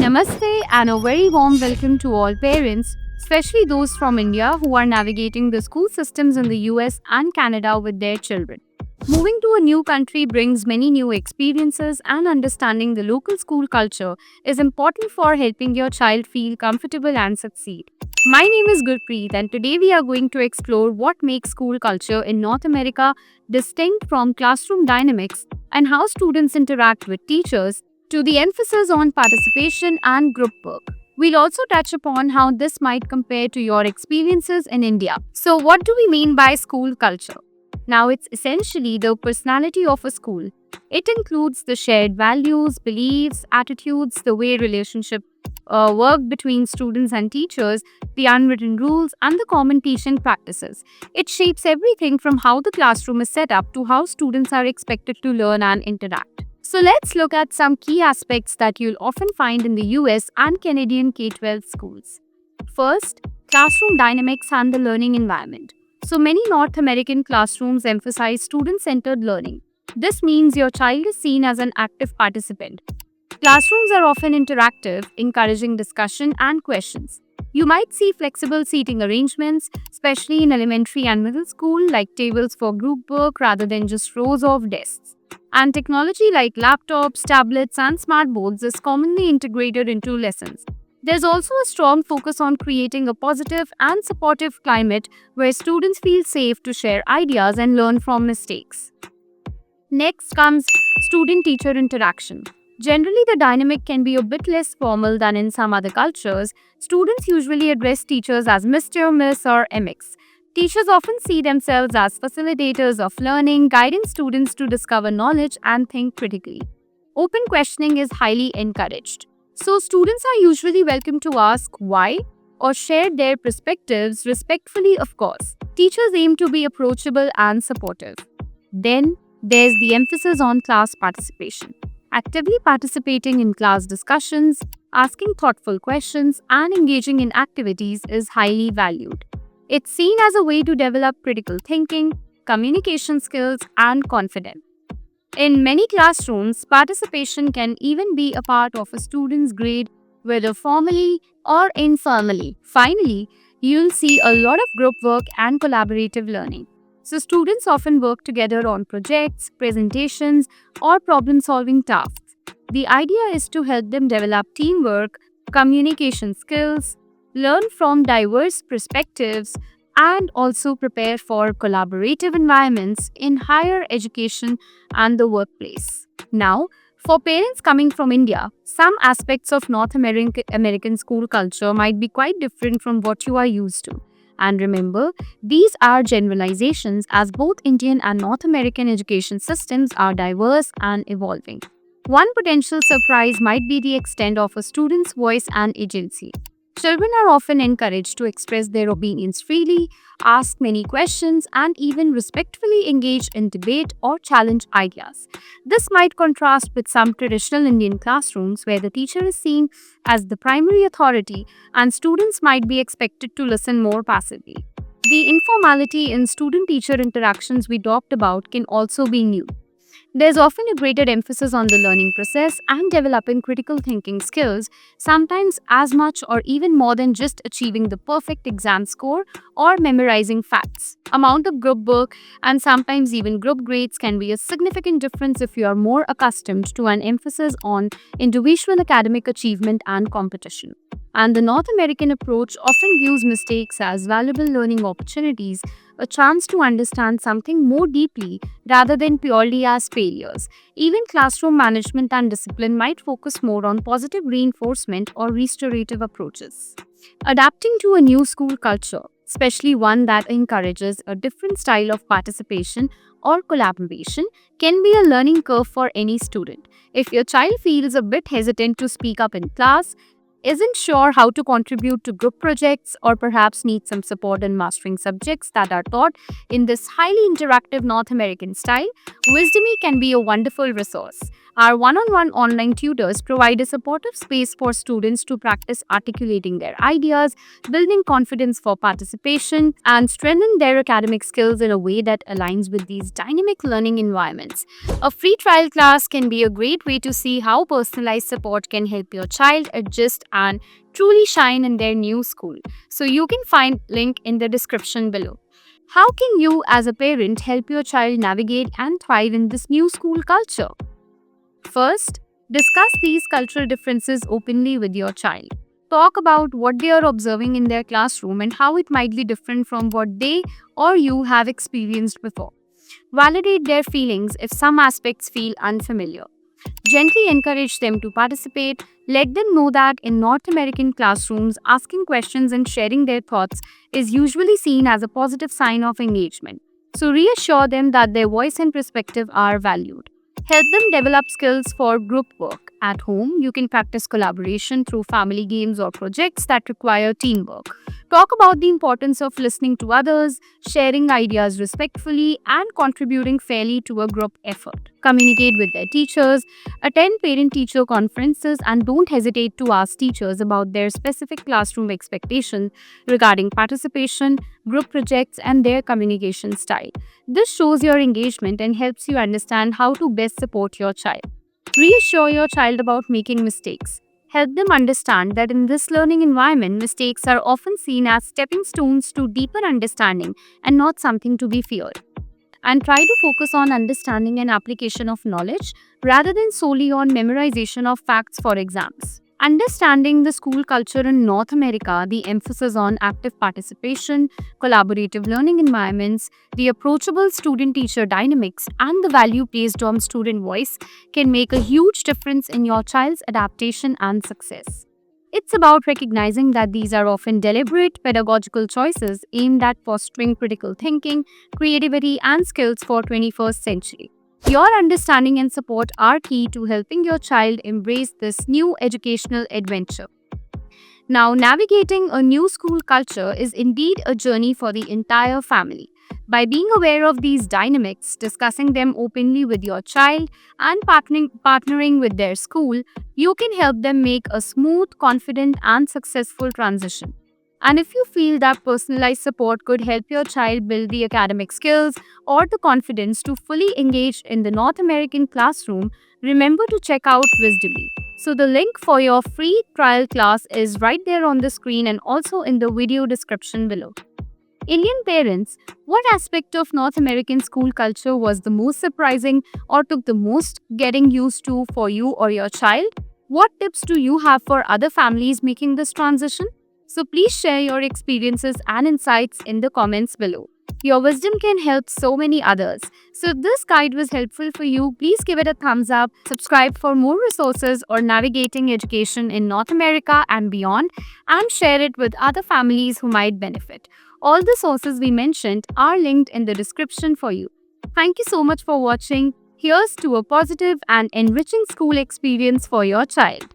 Namaste and a very warm welcome to all parents, especially those from India who are navigating the school systems in the US and Canada with their children. Moving to a new country brings many new experiences, and understanding the local school culture is important for helping your child feel comfortable and succeed. My name is Gurpreet, and today we are going to explore what makes school culture in North America distinct from classroom dynamics and how students interact with teachers, to the emphasis on participation and group work. We'll also touch upon how this might compare to your experiences in India. So, what do we mean by school culture? Now, it's essentially the personality of a school. It includes the shared values, beliefs, attitudes, the way relationships work between students and teachers, the unwritten rules, and the common teaching practices. It shapes everything from how the classroom is set up to how students are expected to learn and interact. So let's look at some key aspects that you'll often find in the US and Canadian K-12 schools. First, classroom dynamics and the learning environment. So many North American classrooms emphasize student-centered learning. This means your child is seen as an active participant. Classrooms are often interactive, encouraging discussion and questions. You might see flexible seating arrangements, especially in elementary and middle school, like tables for group work rather than just rows of desks. And technology like laptops, tablets, and smart boards is commonly integrated into lessons. There's also a strong focus on creating a positive and supportive climate where students feel safe to share ideas and learn from mistakes. Next comes student-teacher interaction. Generally, the dynamic can be a bit less formal than in some other cultures. Students usually address teachers as Mr., Miss, or MX. Teachers often see themselves as facilitators of learning, guiding students to discover knowledge and think critically. Open questioning is highly encouraged. So, students are usually welcome to ask why or share their perspectives respectfully, of course. Teachers aim to be approachable and supportive. Then, there's the emphasis on class participation. Actively participating in class discussions, asking thoughtful questions, and engaging in activities is highly valued. It's seen as a way to develop critical thinking, communication skills, and confidence. In many classrooms, participation can even be a part of a student's grade, whether formally or informally. Finally, you'll see a lot of group work and collaborative learning. So, students often work together on projects, presentations, or problem solving tasks. The idea is to help them develop teamwork, communication skills, learn from diverse perspectives, and also prepare for collaborative environments in higher education and the workplace. Now, for parents coming from India, some aspects of North American school culture might be quite different from what you are used to. And remember, these are generalizations as both Indian and North American education systems are diverse and evolving. One potential surprise might be the extent of a student's voice and agency. Children are often encouraged to express their opinions freely, ask many questions, and even respectfully engage in debate or challenge ideas. This might contrast with some traditional Indian classrooms where the teacher is seen as the primary authority and students might be expected to listen more passively. The informality in student-teacher interactions we talked about can also be new. There's often a greater emphasis on the learning process and developing critical thinking skills, sometimes as much or even more than just achieving the perfect exam score or memorizing facts. Amount of group work and sometimes even group grades can be a significant difference if you are more accustomed to an emphasis on individual academic achievement and competition. And the North American approach often views mistakes as valuable learning opportunities, a chance to understand something more deeply rather than purely as failures. Even classroom management and discipline might focus more on positive reinforcement or restorative approaches. Adapting to a new school culture, especially one that encourages a different style of participation or collaboration, can be a learning curve for any student. If your child feels a bit hesitant to speak up in class, isn't sure how to contribute to group projects, or perhaps needs some support in mastering subjects that are taught in this highly interactive North American style, Wisdomy can be a wonderful resource. Our one-on-one online tutors provide a supportive space for students to practice articulating their ideas, building confidence for participation, and strengthen their academic skills in a way that aligns with these dynamic learning environments. A free trial class can be a great way to see how personalized support can help your child adjust and truly shine in their new school. So you can find link in the description below. How can you as a parent help your child navigate and thrive in this new school culture? First, discuss these cultural differences openly with your child. Talk about what they are observing in their classroom and how it might be different from what they or you have experienced before. Validate their feelings if some aspects feel unfamiliar. Gently encourage them to participate. Let them know that in North American classrooms, asking questions and sharing their thoughts is usually seen as a positive sign of engagement. So reassure them that their voice and perspective are valued. Help them develop skills for group work. At home, you can practice collaboration through family games or projects that require teamwork. Talk about the importance of listening to others, sharing ideas respectfully, and contributing fairly to a group effort. Communicate with their teachers, attend parent teacher conferences, and don't hesitate to ask teachers about their specific classroom expectations regarding participation, group projects, and their communication style. This shows your engagement and helps you understand how to best support your child. Reassure your child about making mistakes. Help them understand that in this learning environment, mistakes are often seen as stepping stones to deeper understanding and not something to be feared. And try to focus on understanding and application of knowledge rather than solely on memorization of facts for exams. Understanding the school culture in North America, the emphasis on active participation, collaborative learning environments, the approachable student teacher dynamics, and the value placed on student voice can make a huge difference in your child's adaptation and success. It's about recognizing that these are often deliberate pedagogical choices aimed at fostering critical thinking, creativity, and skills for 21st century. Your understanding and support are key to helping your child embrace this new educational adventure. Now, navigating a new school culture is indeed a journey for the entire family. By being aware of these dynamics, discussing them openly with your child, and partnering with their school, you can help them make a smooth, confident, and successful transition. And if you feel that personalized support could help your child build the academic skills or the confidence to fully engage in the North American classroom, remember to check out Wisdomly. So the link for your free trial class is right there on the screen and also in the video description below. Indian parents, what aspect of North American school culture was the most surprising or took the most getting used to for you or your child? What tips do you have for other families making this transition? So please share your experiences and insights in the comments below. Your wisdom can help so many others. So if this guide was helpful for you, please give it a thumbs up, subscribe for more resources or navigating education in North America and beyond, and share it with other families who might benefit. All the sources we mentioned are linked in the description for you. Thank you so much for watching. Here's to a positive and enriching school experience for your child.